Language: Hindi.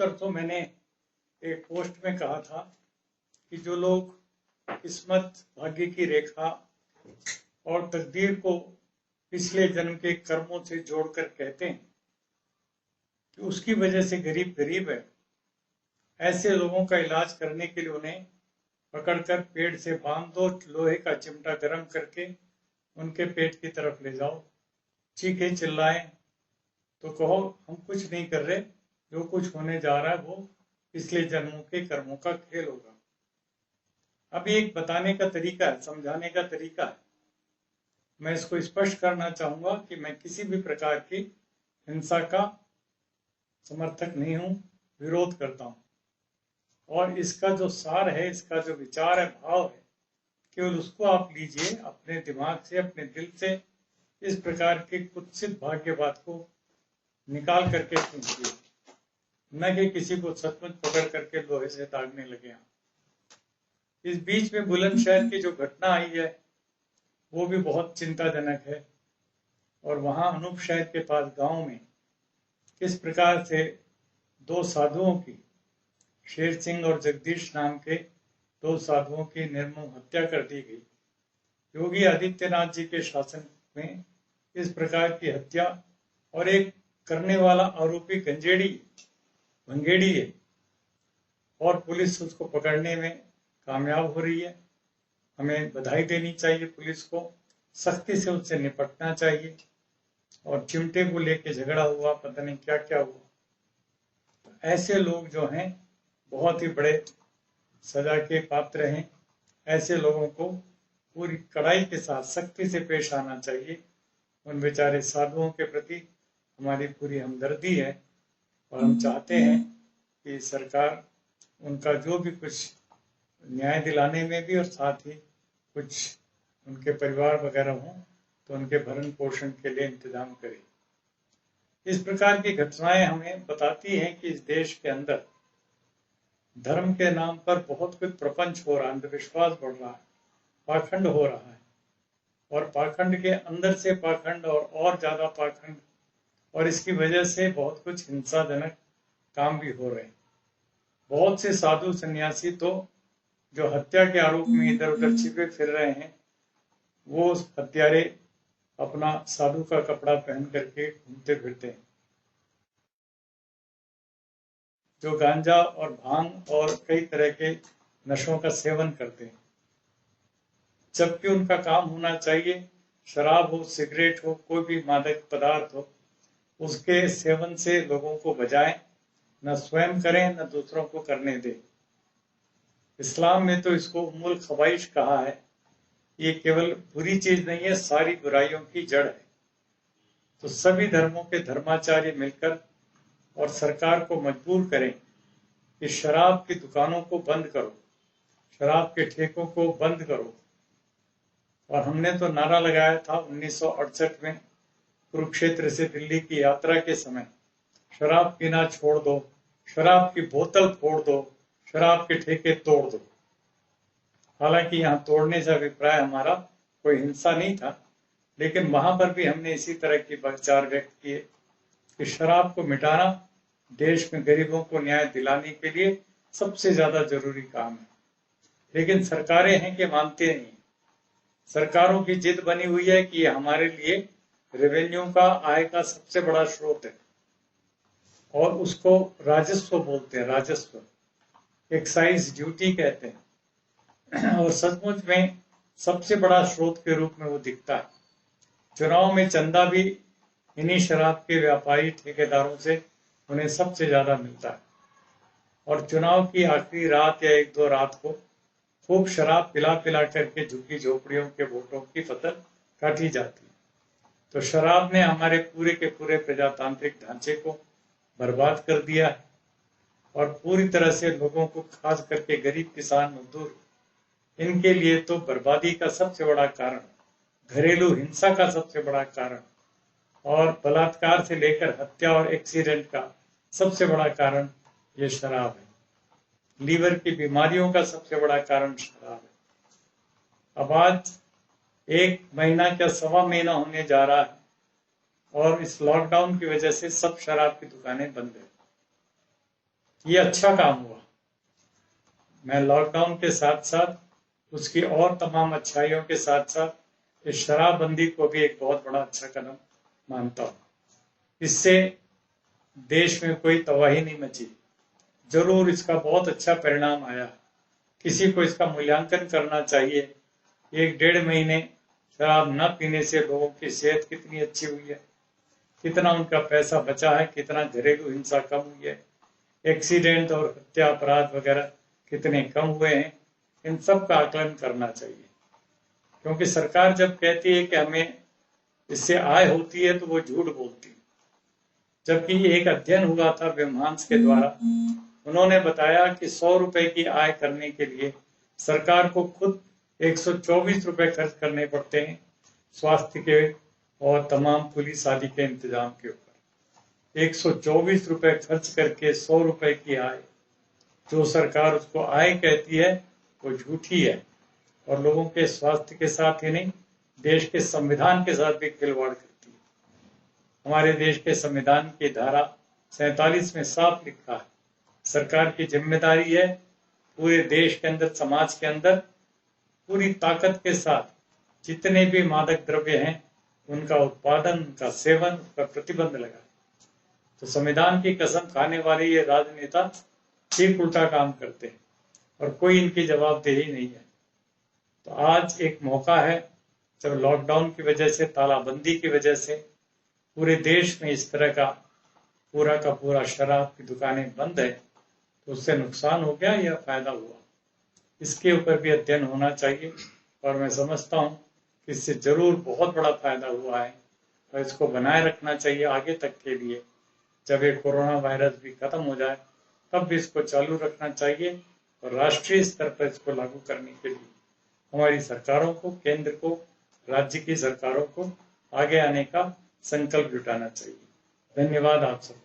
तरसों मैंने एक पोस्ट में कहा था कि जो लोग किस्मत, भाग्य की रेखा और तकदीर को पिछले जन्म के कर्मों से जोड़कर कहते हैं कि उसकी वजह से गरीब गरीब है, ऐसे लोगों का इलाज करने के लिए उन्हें पकड़कर पेड़ से बांध दो, लोहे का चिमटा गर्म करके उनके पेट की तरफ ले जाओ, चीखे चिल्लाएं तो कहो हम कुछ नहीं कर रहे, जो कुछ होने जा रहा है वो पिछले जन्मों के कर्मों का खेल होगा। अब एक बताने का तरीका है, समझाने का तरीका है। मैं इसको स्पष्ट करना चाहूंगा कि मैं किसी भी प्रकार की हिंसा का समर्थक नहीं हूं, विरोध करता हूं। और इसका जो सार है, इसका जो विचार है, भाव है, केवल उसको आप लीजिए अपने दिमाग से, अपने दिल से। इस प्रकार के कुत्सित भाग्यवाद को निकाल करके पूछिए, न कि किसी को सचमुच पकड़ करके लोहे से दागने लगे। इस बीच में बुलंदशहर की जो घटना आई है वो भी बहुत चिंताजनक है। और वहां अनूप शहर के पास गांव में किस प्रकार से दो साधुओं की, शेर सिंह और जगदीश नाम के दो साधुओं की निर्मम हत्या कर दी गई। योगी आदित्यनाथ जी के शासन में इस प्रकार की हत्या, और एक करने वाला आरोपी भंगेड़ी है और पुलिस उसको पकड़ने में कामयाब हो रही है। हमें बधाई देनी चाहिए पुलिस को, सख्ती से उससे निपटना चाहिए। और चिमटे को लेके झगड़ा हुआ, पता नहीं क्या क्या हुआ। ऐसे लोग जो हैं बहुत ही बड़े सजा के पात्र हैं। ऐसे लोगों को पूरी कड़ाई के साथ सख्ती से पेश आना चाहिए। उन बेचारे साधुओं के प्रति हमारी पूरी हमदर्दी है और हम चाहते हैं कि सरकार उनका जो भी कुछ न्याय दिलाने में भी, और साथ ही कुछ उनके परिवार वगैरह हों तो उनके भरण पोषण के लिए इंतजाम करे। इस प्रकार की घटनाएं हमें बताती हैं कि इस देश के अंदर धर्म के नाम पर बहुत कुछ प्रपंच हो रहा है, अंधविश्वास बढ़ रहा है, पाखंड हो रहा है। और पाखंड के अंदर से पाखंड और ज्यादा पाखंड, और इसकी वजह से बहुत कुछ हिंसाजनक काम भी हो रहे हैं। बहुत से साधु सन्यासी तो जो हत्या के आरोप में इधर उधर छिपे फिर रहे हैं, वो हत्यारे अपना साधु का कपड़ा पहन करके घूमते फिरते हैं। जो गांजा और भांग और कई तरह के नशों का सेवन करते हैं, जबकि उनका काम होना चाहिए शराब हो, सिगरेट हो, कोई भी मादक पदार्थ हो, उसके सेवन से लोगों को बचाएं, न स्वयं करें न दूसरों को करने दें। इस्लाम में तो इसको उम्मुल खबाइश कहा है। ये केवल बुरी चीज नहीं है, सारी बुराइयों की जड़ है। तो सभी धर्मों के धर्माचार्य मिलकर और सरकार को मजबूर करें कि शराब की दुकानों को बंद करो, शराब के ठेकों को बंद करो। और हमने तो नारा लगाया था 1968 में कुरुक्षेत्र से दिल्ली की यात्रा के समय, शराब पीना छोड़ दो, शराब की बोतल फोड़ दो, शराब के ठेके तोड़ दो। हालांकि यहाँ तोड़ने से अभिप्राय हमारा कोई हिंसा नहीं था, लेकिन वहां पर भी हमने इसी तरह की विचार व्यक्त किए कि शराब को मिटाना देश में गरीबों को न्याय दिलाने के लिए सबसे ज्यादा जरूरी काम है। लेकिन सरकारें हैं कि मानते नहीं। सरकारों की जिद बनी हुई है कि हमारे लिए रेवेन्यू का, आय का सबसे बड़ा स्रोत है, और उसको राजस्व बोलते हैं, राजस्व, एक्साइज ड्यूटी कहते हैं। और सचमुच में सबसे बड़ा स्रोत के रूप में वो दिखता है। चुनाव में चंदा भी इन्हीं शराब के व्यापारी ठेकेदारों से उन्हें सबसे ज्यादा मिलता है। और चुनाव की आखिरी रात या एक दो रात को खूब शराब पिला पिला करके झुग्गी झोपड़ियों के वोटों की फसल काटी जाती है। तो शराब ने हमारे पूरे के पूरे प्रजातांत्रिक ढांचे को बर्बाद कर दिया है। और पूरी तरह से लोगों को, खास करके गरीब किसान मजदूर, इनके लिए तो बर्बादी का सबसे बड़ा कारण, घरेलू हिंसा का सबसे बड़ा कारण, और बलात्कार से लेकर हत्या और एक्सीडेंट का सबसे बड़ा कारण ये शराब है। लीवर की बीमारियों का सबसे बड़ा कारण शराब है। अब आज 1 महीना क्या 1.25 महीना होने जा रहा है, और इस लॉकडाउन की वजह से सब शराब की दुकानें बंद है। ये अच्छा काम हुआ। मैं लॉकडाउन के साथ साथ उसकी और तमाम अच्छाइयों के साथ साथ इस शराबबंदी को भी एक बहुत बड़ा अच्छा कदम मानता हूँ। इससे देश में कोई तबाही नहीं मची, जरूर इसका बहुत अच्छा परिणाम आया। किसी को इसका मूल्यांकन करना चाहिए, 1-1.5 महीने शराब न पीने से लोगों की सेहत कितनी अच्छी हुई है, कितना उनका पैसा बचा है, कितना घरेलू हिंसा कम हुई है, एक्सीडेंट और हत्या अपराध वगैरह कितने कम हुए हैं। इन सब का आकलन करना चाहिए, क्योंकि सरकार जब कहती है कि हमें इससे आय होती है तो वो झूठ बोलती है। जबकि एक अध्ययन हुआ था विमहांस के द्वारा, उन्होंने बताया कि 100 रुपए की आय करने के लिए सरकार को खुद 124 रुपए खर्च करने पड़ते हैं स्वास्थ्य के और तमाम पुलिस आदि के इंतजाम के ऊपर। 124 रुपए खर्च करके 100 रुपए की आय, जो सरकार उसको आय कहती है, वो झूठी है और लोगों के स्वास्थ्य के साथ ही नहीं, देश के संविधान के साथ भी खिलवाड़ करती है। हमारे देश के संविधान की धारा 47 में साफ लिखा है, सरकार की जिम्मेदारी है पूरे देश के अंदर, समाज के अंदर पूरी ताकत के साथ जितने भी मादक द्रव्य हैं उनका उत्पादन, उनका सेवन, उनका प्रतिबंध लगाए। तो संविधान की कसम खाने वाले ये राजनेता ठीक उल्टा काम करते हैं और कोई इनकी जवाबदेही नहीं है। तो आज एक मौका है, जब लॉकडाउन की वजह से, तालाबंदी की वजह से पूरे देश में इस तरह का पूरा शराब की दुकानें बंद है, तो उससे नुकसान हो गया या फायदा हुआ, इसके ऊपर भी अध्ययन होना चाहिए। और मैं समझता हूँ कि इससे जरूर बहुत बड़ा फायदा हुआ है और इसको बनाए रखना चाहिए आगे तक के लिए। जब ये कोरोना वायरस भी खत्म हो जाए तब भी इसको चालू रखना चाहिए और राष्ट्रीय स्तर पर इसको लागू करने के लिए हमारी सरकारों को, केंद्र को, राज्य की सरकारों को आगे आने का संकल्प जुटाना चाहिए। धन्यवाद आप सब।